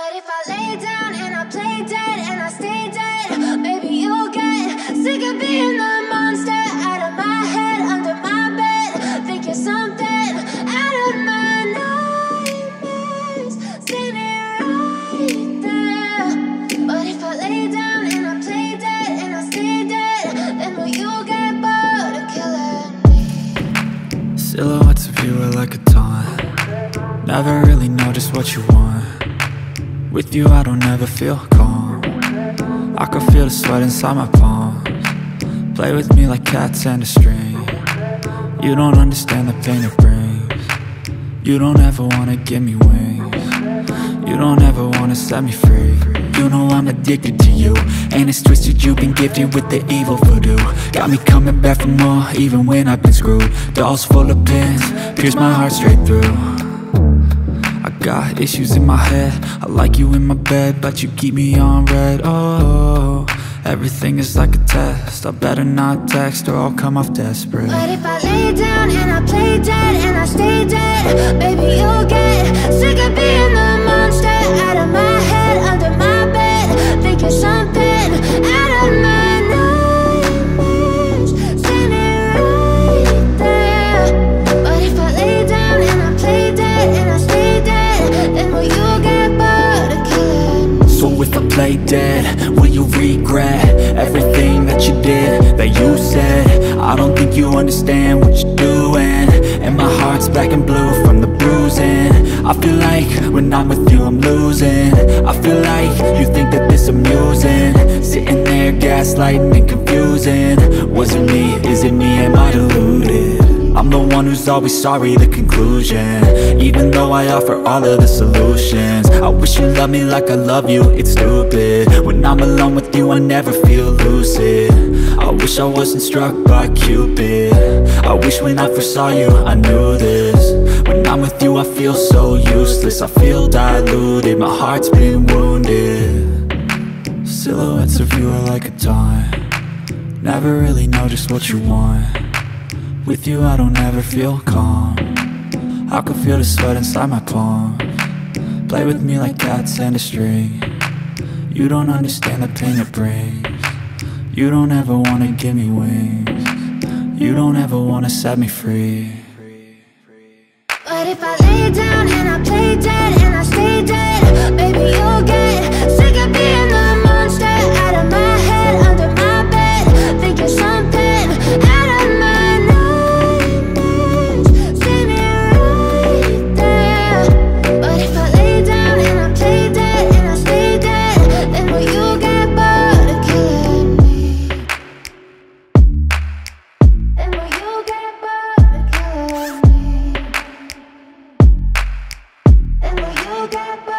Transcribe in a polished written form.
But if I lay down and I play dead and I stay dead, baby, you'll get sick of being the monster out of my head, under my bed. Think you're something out of my nightmares, standing right there. But if I lay down and I play dead and I stay dead, then will you get bored of killing me? Silhouettes of you are like a taunt. Never really know just what you want. With you I don't ever feel calm. I can feel the sweat inside my palms. Play with me like cats and a string. You don't understand the pain it brings. You don't ever wanna give me wings. You don't ever wanna set me free. You know I'm addicted to you, and it's twisted you've been gifted with the evil voodoo. Got me coming back for more, even when I've been screwed. Dolls full of pins, pierce my heart straight through. I got issues in my head, I like you in my bed, but you keep me on red. Oh, everything is like a test. I better not text or I'll come off desperate. But if I lay down and I play dead and I stay dead, baby, you'll get sick of being the monster out of my head, under my bed. Think you're something out of my nightmares, standing right there. But if I lay down and I play dead and I stay dead, then will you get bored of killing me? So if I play dead, will you regret everything that you did, that you said? I don't think you understand what you're doing, and my heart's black and blue from the bruising. I feel like when I'm with you I'm losing. I feel like you think that this amusing, sitting there gaslighting and confusing. Was it me? Is it me? Am I deluded? I'm the one who's always sorry, the conclusion, even though I offer all of the solutions. I wish you loved me like I love you, it's stupid. When I'm alone with you I never feel lucid. I wish I wasn't struck by Cupid. I wish when I first saw you I knew this. When I'm with you I feel so useless, I feel diluted, my heart's been wounded. Silhouettes of you are like a taunt. Never really know just what you want. With you I don't ever feel calm. I can feel the sweat inside my palms. Play with me like cats and a string. You don't understand the pain it brings. You don't ever wanna give me wings. You don't ever wanna set me free. But if I lay down and I play dead and I stay dead, baby, you'll get sick of being the monster out of my head, under my bed. Think you're something out of my nightmares, standing right there. But if I lay down and I play dead and I stay dead, then will you get bored of killing me? Then will you get bored of killing me? And will you get back?